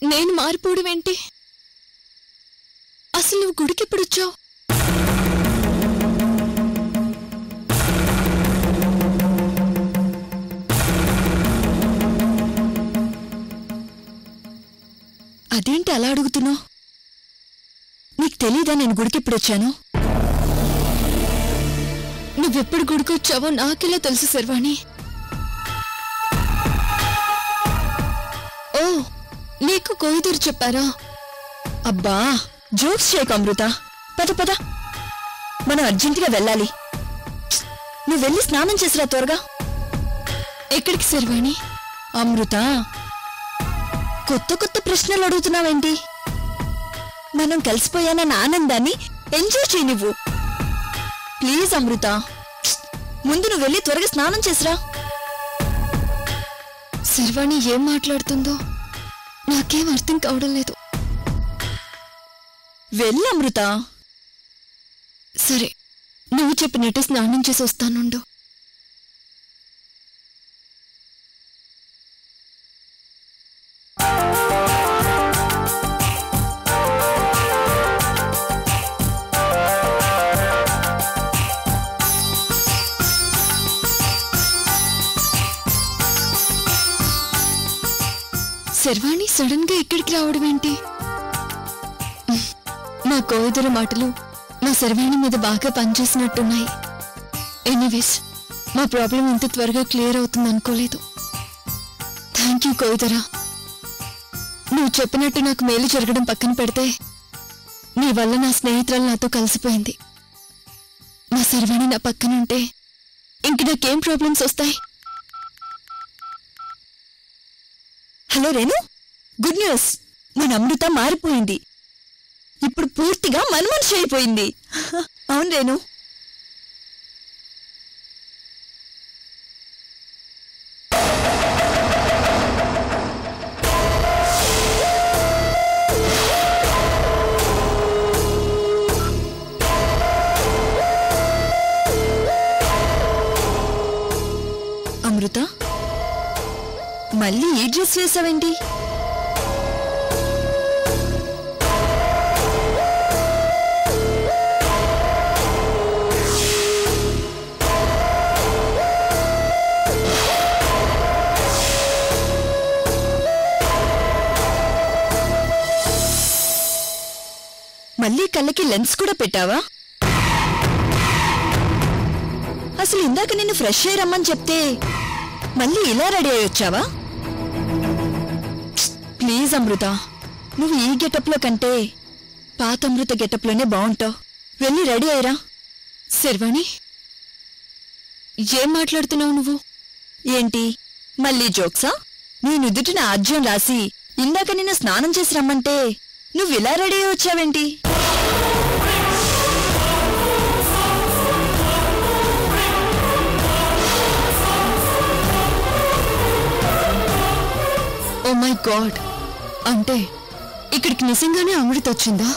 నేను మారిపోవడం ఏంటి? అసలు నువ్వు గుడికి ఎప్పుడొచ్చావు? అదేంటి అలా అడుగుతున్నావు? నీకు తెలీదా నేను గుడికి ఎప్పుడొచ్చాను? నువ్వెప్పుడు గుడికి వచ్చావో నాకెలా తెలుసు శర్వాణి? ఓ, నీకు కోయిదూరు చెప్పారా? అబ్బా, జోక్స్ చేయకు అమృత. పద పద, మనం అర్జెంటుగా వెళ్ళాలి. నువ్వు వెళ్ళి స్నానం చేసిరా త్వరగా. ఎక్కడికి శర్వాణి? అమృత, కొత్త కొత్త ప్రశ్నలు అడుగుతున్నావేంటి? మనం కలిసిపోయానన్న ఆనందాన్ని ఎంజాయ్ చేయి నువ్వు. ప్లీజ్ అమృత, ముందు నువ్వు వెళ్ళి త్వరగా స్నానం చేసిరా. శర్వాణి ఏం మాట్లాడుతుందో నాకేం అర్థం కావడం లేదు. వెళ్ళు అమృత. సరే, నువ్వు చెప్పినట్టు స్నానం చేసి వస్తానుండు. శర్వాణి సడన్ గా ఇక్కడికి రావడం ఏంటి? మా కోయిదూరు మాటలు మా శర్వాణి మీద బాగా పనిచేసినట్టున్నాయి. ఎనీవేస్, మా ప్రాబ్లం ఇంత త్వరగా క్లియర్ అవుతుంది అనుకోలేదు. థ్యాంక్ యూ కోయిదరా. నువ్వు చెప్పినట్టు నాకు మేలు జరగడం పక్కన పెడితే నీ వల్ల నా స్నేహితురాలు నాతో కలిసిపోయింది. నా శర్వాణి నా పక్కనుంటే ఇంక నాకేం ప్రాబ్లమ్స్ వస్తాయి? Hello Renu, good news. మన అమృత మారిపోయింది. ఇప్పుడు పూర్తిగా మన మనిషి అయిపోయింది. అవును రేణు. అమృత, మళ్ళీ ఈ డ్రెస్ వేసావేంటి? మళ్ళీ కళ్ళకి లెన్స్ కూడా పెట్టావా? అసలు ఇందాక నిన్ను ఫ్రెష్ అయ్యి రమ్మని చెప్తే మళ్ళీ ఇలా రెడీ అయ్యి వచ్చావా? ప్లీజ్ అమృత, నువ్వు ఈ గెటప్లో కంటే పాత అమృత గెటప్లోనే బాగుంటావు. వెళ్ళి రెడీ అయ్యరా. శర్వాణి, ఏం మాట్లాడుతున్నావు నువ్వు? ఏంటి మళ్ళీ జోక్సా? నీ నుదుటిన ఆజ్యం రాసి ఇందాక నిన్ను స్నానం చేసి రమ్మంటే నువ్వు ఇలా రెడీ అయ్యి వచ్చావేంటి? ఓ మై గాడ్, అంటే ఇక్కడికి నిజంగానే అమృత వచ్చిందా?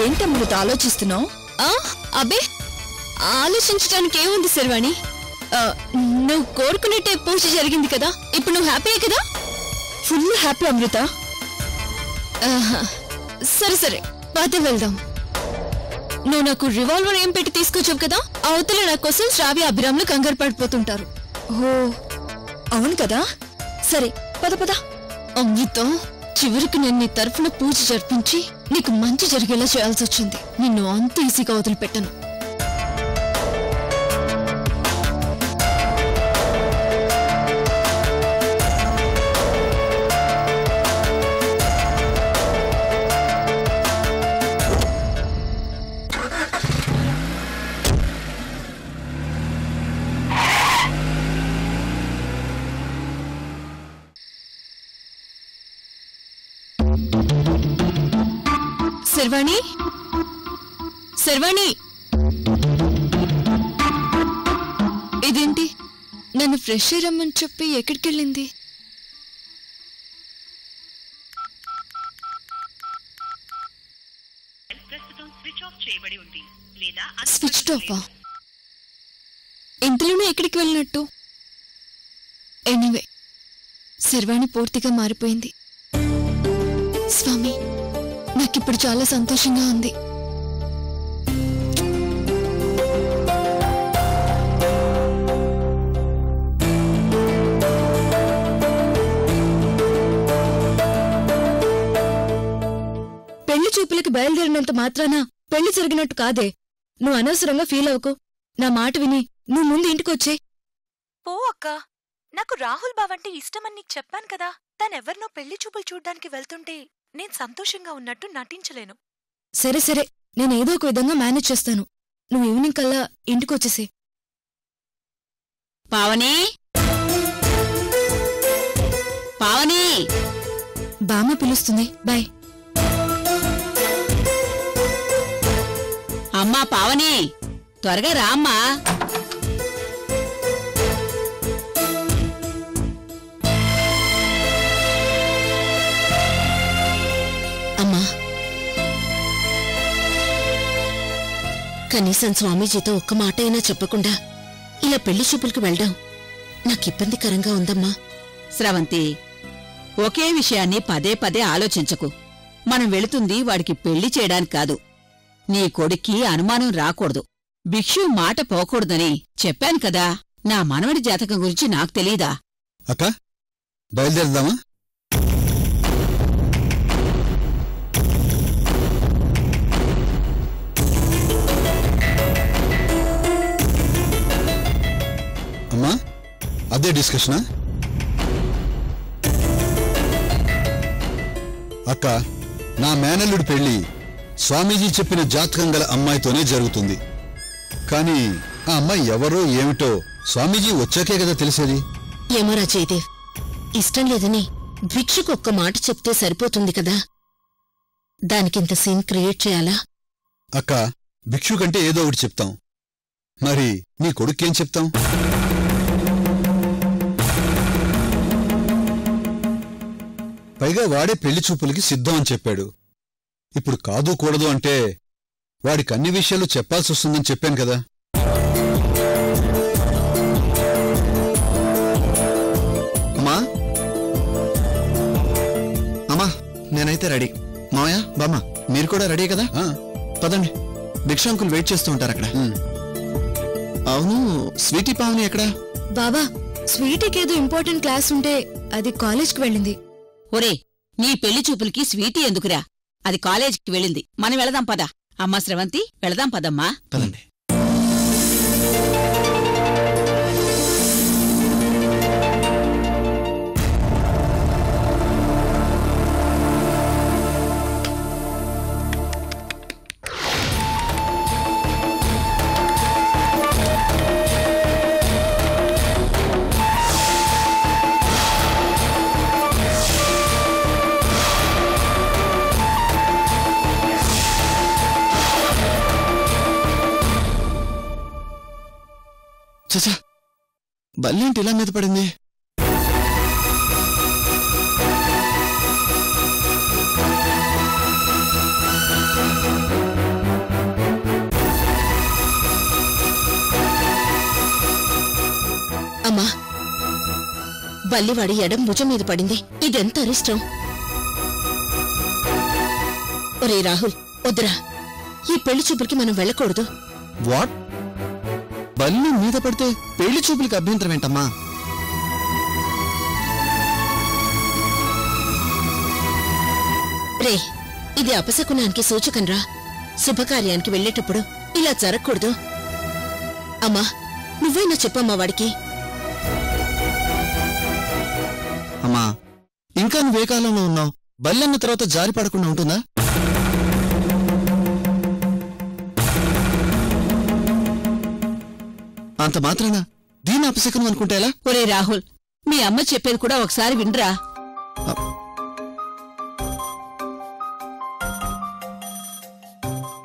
ఏంటి అమృత ఆలోచిస్తున్నావు? అబ్బే, ఆలోచించడానికి ఏముంది శర్వాణి? నువ్వు కోరుకునేట్టే పూజ జరిగింది కదా, ఇప్పుడు నువ్వు హ్యాపీ కదా? ఫుల్ హ్యాపీ అమృత. సరే సరే, పద వెళ్దాం. నువ్వు నాకు రివాల్వర్ ఏం పెట్టి తీసుకొచ్చావు కదా, అవతల నా కోసం శ్రావ్య అభిరాములు కంగారు పడిపోతుంటారు. ఓ అవును కదా. సరే పద పద. అమృత, చివరికి నేను నీ తరఫున పూజ జరిపించి నీకు మంచి జరిగేలా చేయాల్సి వచ్చింది. నిన్ను అంత ఈజీగా వదిలిపెట్టను. శర్వాణి, శర్వాణి, ఇదేంటి నన్ను ఫ్రెష్ రమ్మని చెప్పి ఎక్కడికి వెళ్ళింది? స్విచ్ ఆఫా? ఇంతలోనే ఎక్కడికి వెళ్ళినట్టు? ఎనీవే, శర్వాణి పూర్తిగా మారిపోయింది. స్వామి, నాకిప్పుడు చాలా సంతోషంగా ఉంది. పెళ్లి చూపులకి బయలుదేరినంత మాత్రాన పెళ్లి జరిగినట్టు కాదే. నువ్వు అనవసరంగా ఫీల్ అవ్వకు. నా మాట విని నువ్వు ముందు ఇంటికొచ్చే. పో అక్కా, నాకు రాహుల్ బావంటే ఇష్టమని నీకు చెప్పాను కదా. తనెవరినో పెళ్లి చూపులు చూడ్డానికి వెళ్తుంటే నేను సంతోషంగా ఉన్నట్టు నటించలేను. సరే సరే, నేనేదో ఒక విధంగా మేనేజ్ చేస్తాను. నువ్వు ఈవినింగ్ కల్లా ఇంటికొచ్చేసే. పావని, పావని, బామ్మ పిలుస్తుంది. బాయ్. అమ్మా పావని, త్వరగా రా అమ్మా. అమ్మా, కనీసం స్వామీజీతో ఒక్క మాట అయినా చెప్పకుండా ఇలా పెళ్లి చూపులకు వెళ్ళడం నాకు ఇబ్బందికరంగా ఉందమ్మా. స్రవంతి, ఒకే విషయాన్ని పదే పదే ఆలోచించకు. మనం వెళుతుంది వాడికి పెళ్లి చేయడానికి కాదు. నీ కొడుక్కి అనుమానం రాకూడదు, భిక్షు మాట పోకూడదని చెప్పాను కదా. నా మనవడి జాతకం గురించి నాకు తెలీదా? అక్క, బయలుదేరదామా? అమ్మా, అదే డిస్కషనా? అక్క, నా మేనల్లుడి పెళ్లి స్వామీజీ చెప్పిన జాతకం గల అమ్మాయితోనే జరుగుతుంది. కానీ ఆ అమ్మాయి ఎవరో ఏమిటో స్వామీజీ వచ్చాకే కదా తెలిసేది. ఏమోరా జయదేవ్, ఇష్టం లేదని భిక్షుకు ఒక్క మాట చెప్తే సరిపోతుంది కదా. దానికింత సీన్ క్రియేట్ చేయాలా? అక్క, భిక్షు కంటే ఏదో ఒకటి చెప్తాం. మరి నీ కొడుకేం చెప్తాం? పైగా వాడే పెళ్లి చూపులకి సిద్ధం అని చెప్పాడు. ఇప్పుడు కాదు కూడదు అంటే వాడికి అన్ని విషయాలు చెప్పాల్సి వస్తుందని చెప్పాను కదా. అమ్మా, అమ్మా, నేనైతే రెడీ. మావయ్య, బామ్మ, మీరు కూడా రెడీ కదా? పదండి, భిక్షాంకులు వెయిట్ చేస్తూ ఉంటారు అక్కడ. అవును, స్వీటీ పావని ఎక్కడా? బాబా, స్వీటీకేదో ఇంపార్టెంట్ క్లాస్ ఉంటే అది కాలేజ్కి వెళ్ళింది. ఒరే, నీ పెళ్లి చూపులకి స్వీటీ ఎందుకురా? అది కాలేజీకి వెళ్ళింది. మనం వెళదాం పదా. అమ్మా స్రవంతి, వెళదాం పదమ్మా. పదండి. చచ్చా, బల్లేంటి ఇలా మీద పడింది? అమ్మా, బల్లివాడి ఎడం భుజం మీద పడింది. ఇదెంత అరిష్టం! ఒరే రాహుల్, వద్దురా. ఈ పెళ్లి చూపులకి మనం వెళ్ళకూడదు. వాట్? బల్లి మీద పడితే పెళ్లి చూపులకి అభ్యంతరం ఏంటమ్మా? రే, ఇది అపశకునానికి సూచకంరా. శుభకార్యానికి వెళ్ళేటప్పుడు ఇలా జరగకూడదు. అమ్మా, నువ్వైనా చెప్పమ్మా వాడికి. అమ్మా, ఇంకా నువ్వే కాలంలో ఉన్నావు? బల్లన్న తర్వాత జారి పడకుండా ఉంటుందా? అంత మాత్రాన దీని అపశకనం అనుకుంటే ఎలా? ఒరే రాహుల్, మీ అమ్మ చెప్పేది కూడా ఒకసారి వినరా.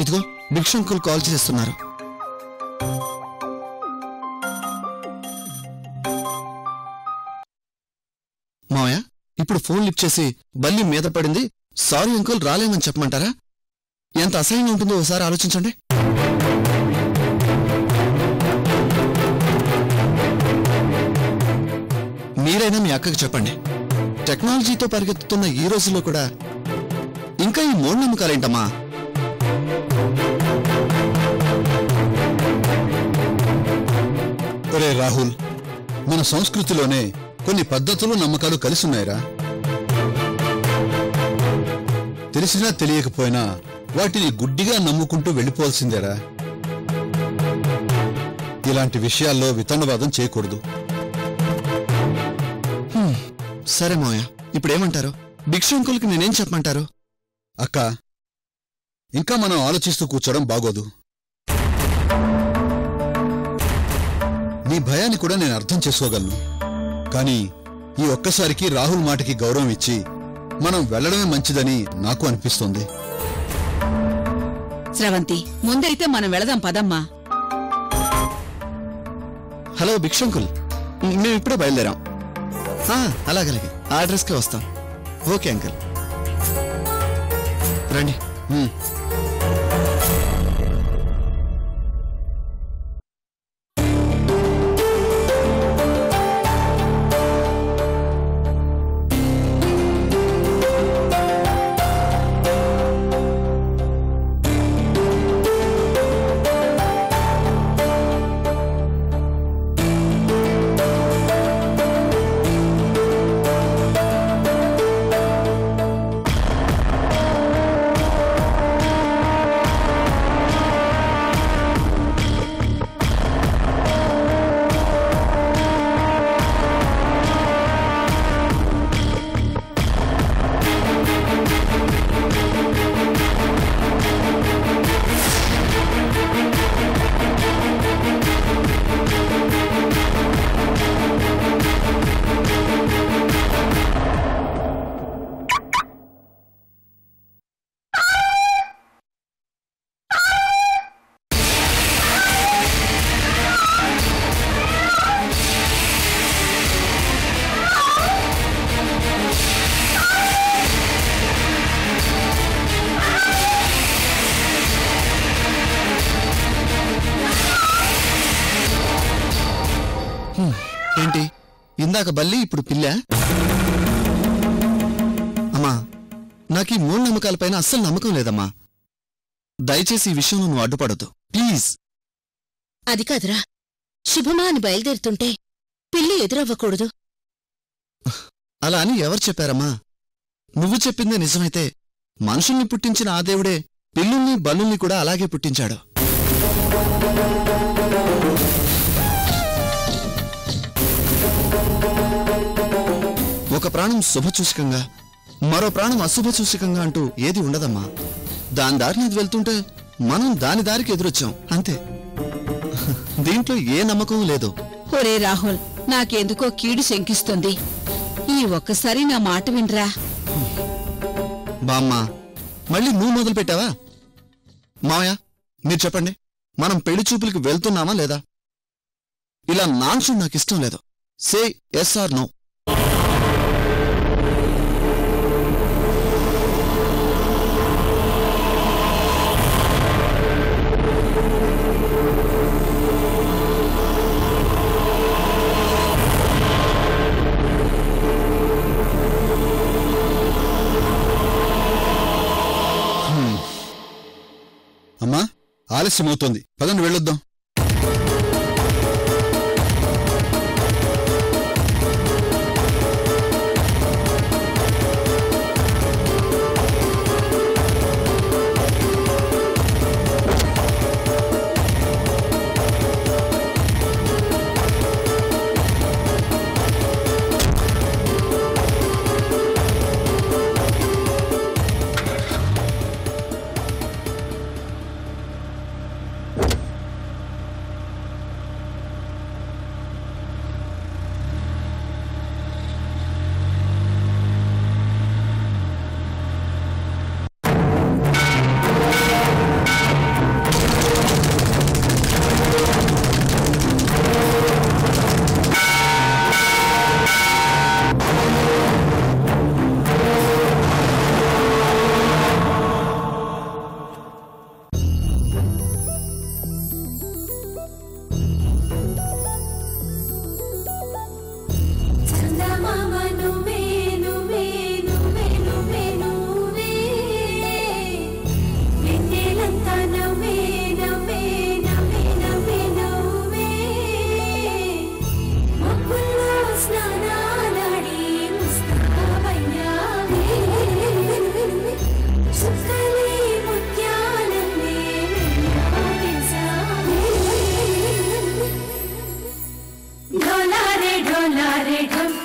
ఇదిగో భిక్షంకులు కాల్ చేస్తున్నారు. మావయ్య, ఇప్పుడు ఫోన్ లిఫ్ట్ చేసి బల్లి మీద పడింది, సారీ అంకుల్ రాలేమని చెప్పమంటారా? ఎంత అసహ్యంగా ఉంటుందో ఒకసారి ఆలోచించండి. మీరైనా మీ అక్కకి చెప్పండి. టెక్నాలజీతో పరిగెత్తుతున్న ఈ రోజుల్లో కూడా ఇంకా ఈ మూఢనమ్మకాలేంటమ్మా? ఒరే రాహుల్, మన సంస్కృతిలోనే కొన్ని పద్ధతులు నమ్మకాలు కలిసున్నాయిరా. తెలిసినా తెలియకపోయినా వాటిని గుడ్డిగా నమ్ముకుంటూ వెళ్ళిపోవాల్సిందేరా. ఇలాంటి విషయాల్లో వితండవాదం చేయకూడదు. సరే మావయ్య, ఇప్పుడేమంటారు? భిక్షు అంకుల్కి నేనేం చెప్పమంటారు? అక్క, ఇంకా మనం ఆలోచిస్తూ కూర్చోవడం బాగోదు. నీ భయాన్ని కూడా నేను అర్థం చేసుకోగలను. కానీ ఈ ఒక్కసారికి రాహుల్ మాటకి గౌరవం ఇచ్చి మనం వెళ్లడమే మంచిదని నాకు అనిపిస్తోంది. స్రవంతి, ముందైతే మనం వెళదాం పదమ్మా. హలో భిక్షు అంకుల్, మేము ఇప్పుడే బయలుదేరాం. అలాగలాగే ఆ అడ్రస్కే వస్తాం. ఓకే అంకుల్, రండి. ఏంటి ఇందాక బల్లి ఇప్పుడు పిల్ల? అమ్మా, నాకు ఈ మూఢనమ్మకాలపైన అస్సలు నమ్మకం లేదమ్మా. దయచేసి ఈ విషయంలో నువ్వు అడ్డుపడద్దు ప్లీజ్. అది కాదురా, శుభమా అని బయలుదేరుతుంటే పిల్లి ఎదురవ్వకూడదు. అలా అని ఎవరు చెప్పారమ్మా? నువ్వు చెప్పిందే నిజమైతే మనుషుల్ని పుట్టించిన ఆ దేవుడే పిల్లుల్ని బల్లుల్ని కూడా అలాగే పుట్టించాడు. ఒక ప్రాణం శుభసూచకంగా, మరో ప్రాణం అశుభసూచకంగా అంటూ ఏది ఉండదమ్మా. దాని దారిని అది వెళ్తుంటే మనం దాని దారికి ఎదురొచ్చాం అంతే. దీంట్లో ఏ నమ్మకం లేదు. ఒరే రాహుల్, నాకెందుకో కీడు శంకిస్తుంది. ఈ ఒక్కసారి నా మాట వినరా. బామ్మా, మళ్ళీ నువ్వు మొదలు పెట్టావా? మావయ్య, మీరు చెప్పండి, మనం పెళ్లి చూపులకి వెళ్తున్నామా లేదా? ఇలా నాన్సుడు నాకిష్టం లేదు. Say yes or no. అమ్మా, ఆలస్యమవుతోంది, పదండి వెళ్ళొద్దాం. డోలారే ఢమ్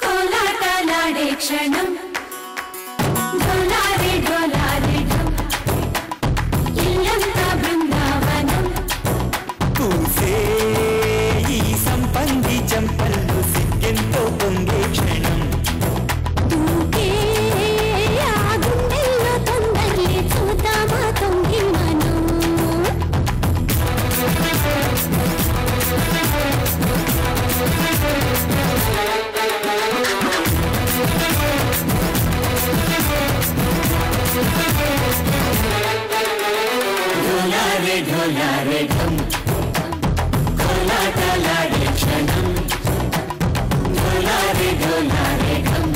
కోలాటలాడే క్షణం డోలారే డోలారే ఢమ్ ఇల్లంతా బృందావనం పూసే ఈ సంపంగి చంపల్లు సిగ్గెంతో పొంగే క్షణం దూకే ఆ గుండెల్లో తొందరలే చూద్దామా తొంగి మనం డోలారే డోలారే ఢమ్ కోలాటలాడే క్షణం డోలారే డోలారే ఢమ్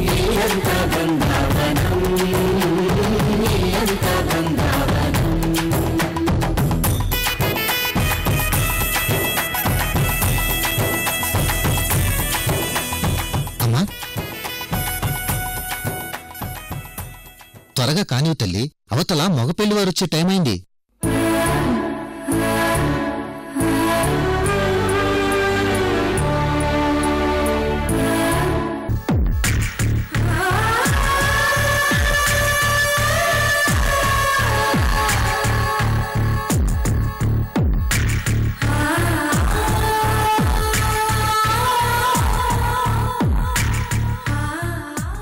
ఇల్లంతా బృందావనం ఇల్లంతా బృందావనం అమ్మా త్వరగా కానివి తల్లి, అవతల మగ పెళ్లివారు వచ్చే టైం అయింది.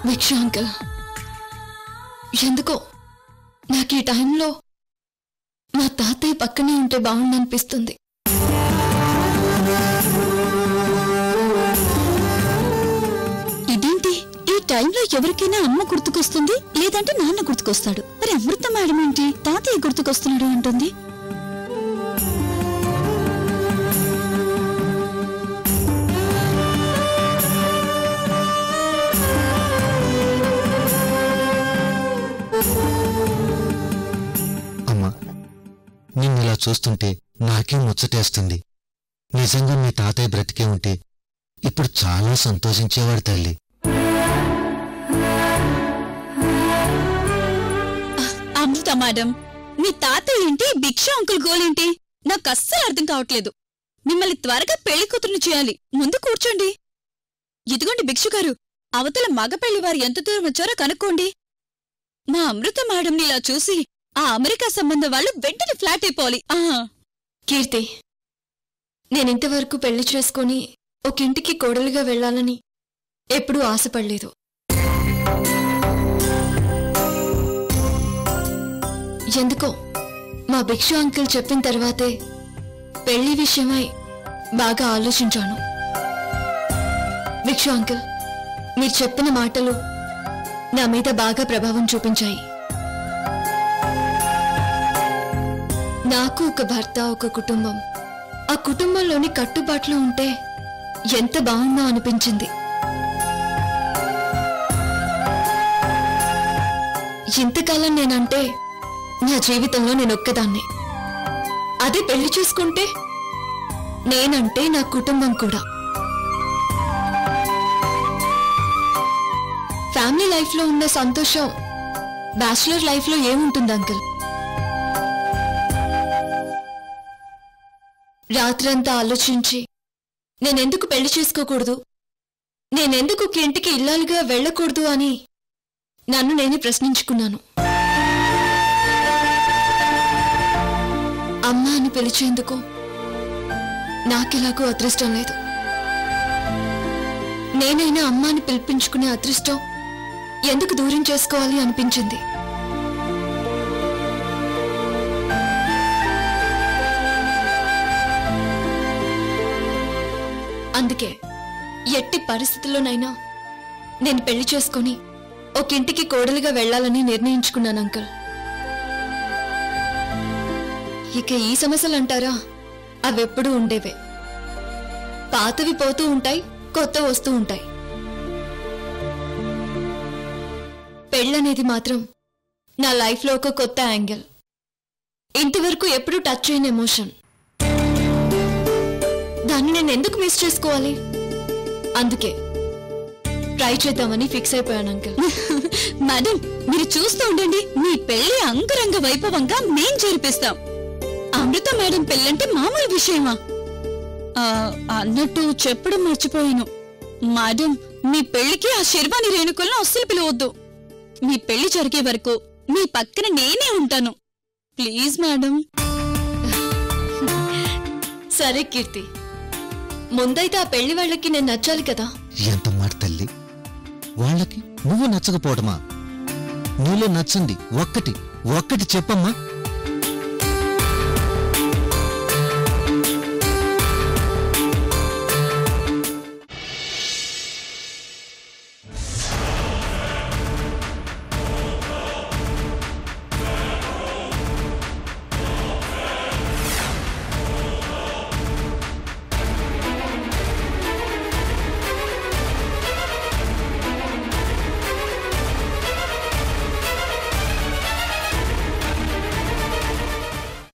భిక్ష అంకుల్, ఎందుకో నాకు ఈ టైంలో మా తాతయ్య పక్కనే ఉంటే బాగుండనిపిస్తుంది. ఇదేంటి ఈ టైంలో ఎవరికైనా అమ్మ గుర్తుకొస్తుంది, లేదంటే నాన్న గుర్తుకొస్తాడు. మరి అమృత మేడం ఏంటి తాతయ్య గుర్తుకొస్తున్నాడు అంటుంది. అమ్మా నిన్నిలా చూస్తుంటే నాకే ముచ్చటేస్తుంది. నిజంగా మీ తాతయ్య బ్రతికే ఉంటే ఇప్పుడు చాలా సంతోషించేవాడు తల్లి. అమృత మేడం, మీ తాతయ్య ఏంటి, భిక్ష అంకుల్ గోలేంటి, నాకు అస్సలు అర్థం కావట్లేదు. మిమ్మల్ని త్వరగా పెళ్లి కూతురుని చేయాలి. ముందు కూర్చోండి. ఇదిగోండి భిక్షు గారు, అవతల మగ పెళ్లి వారు ఎంత దూరం వచ్చారో కనుక్కోండి. మా అమృత మేడంని ఇలా చూసి ఆ అమెరికా సంబంధం వాళ్ళు వెంటనే ఫ్లాట్ అయిపోవాలి. కీర్తి, నేనింతవరకు పెళ్లి చేసుకుని ఒక ఇంటికి కోడలుగా వెళ్లాలని ఎప్పుడూ ఆశపడలేదు. ఎందుకో మా భిక్షు అంకుల్ చెప్పిన తర్వాతే పెళ్లి విషయమై బాగా ఆలోచించాను. భిక్షు అంకుల్, మీరు చెప్పిన మాటలు నా మీద బాగా ప్రభావం చూపించాయి. నాకు ఒక భర్త, ఒక కుటుంబం, ఆ కుటుంబంలోని కట్టుబాట్లు ఉంటే ఎంత బాగుందో అనిపించింది. ఇంతకాలం నేనంటే నా జీవితంలో నేనొక్కదాన్ని. అదే పెళ్లి చేసుకుంటే నేనంటే నా కుటుంబం కూడా. ఫ్యామిలీ లైఫ్లో ఉన్న సంతోషం బ్యాచిలర్ లైఫ్లో ఏముంటుంది అంకుల్? రాత్రంతా ఆలోచించి నేనెందుకు పెళ్లి చేసుకోకూడదు, నేనెందుకు ఇంటికి ఇల్లాలుగా వెళ్ళకూడదు అని నన్ను నేనే ప్రశ్నించుకున్నాను. అమ్మ అని పిలిచేందుకు నాకెలాగూ అదృష్టం లేదు. నేనైనా అమ్మ అని పిలిపించుకునే అదృష్టం ఎందుకు దూరం చేసుకోవాలి అనిపించింది. అందుకే ఎట్టి పరిస్థితుల్లోనైనా నేను పెళ్లి చేసుకుని ఒక ఇంటికి కోడలుగా వెళ్లాలని నిర్ణయించుకున్నాను అంకుల్. ఇక ఈ సమస్యలు అంటారా, అవెప్పుడూ ఉండేవే. పాతవి పోతూ ఉంటాయి, కొత్త వస్తూ ఉంటాయి. పెళ్ళనేది మాత్రం నా లైఫ్లో ఒక కొత్త యాంగిల్. ఇంతవరకు ఎప్పుడూ టచ్ చేయని ఎమోషన్. దాన్ని నేను ఎందుకు మిస్ చేసుకోవాలి? అందుకే ట్రై చేద్దామని ఫిక్స్ అయిపోయాను అంకుల్. మేడం, మీరు చూస్తూ ఉండండి, మీ పెళ్లి అంగరంగ వైభవంగా మేం జరిపిస్తాం. అమృత మేడం పెళ్ళంటే మామూలు విషయమా? అన్నట్టు చెప్పడం మర్చిపోయాను మేడం, మీ పెళ్లికి ఆ శర్వాణి రేణుకులను అస్సలు పిలవద్దు. మీ పెళ్లి జరిగే వరకు మీ పక్కన నేనే ఉంటాను. Please madam. సరే కీర్తి, ముందైతే ఆ పెళ్లి వాళ్ళకి నేను నచ్చాలి కదా. ఎంత మాట తల్లి, వాళ్ళకి నువ్వు నచ్చకపోవడమా? నీలో నచ్చండి ఒక్కటి చెప్పమ్మా.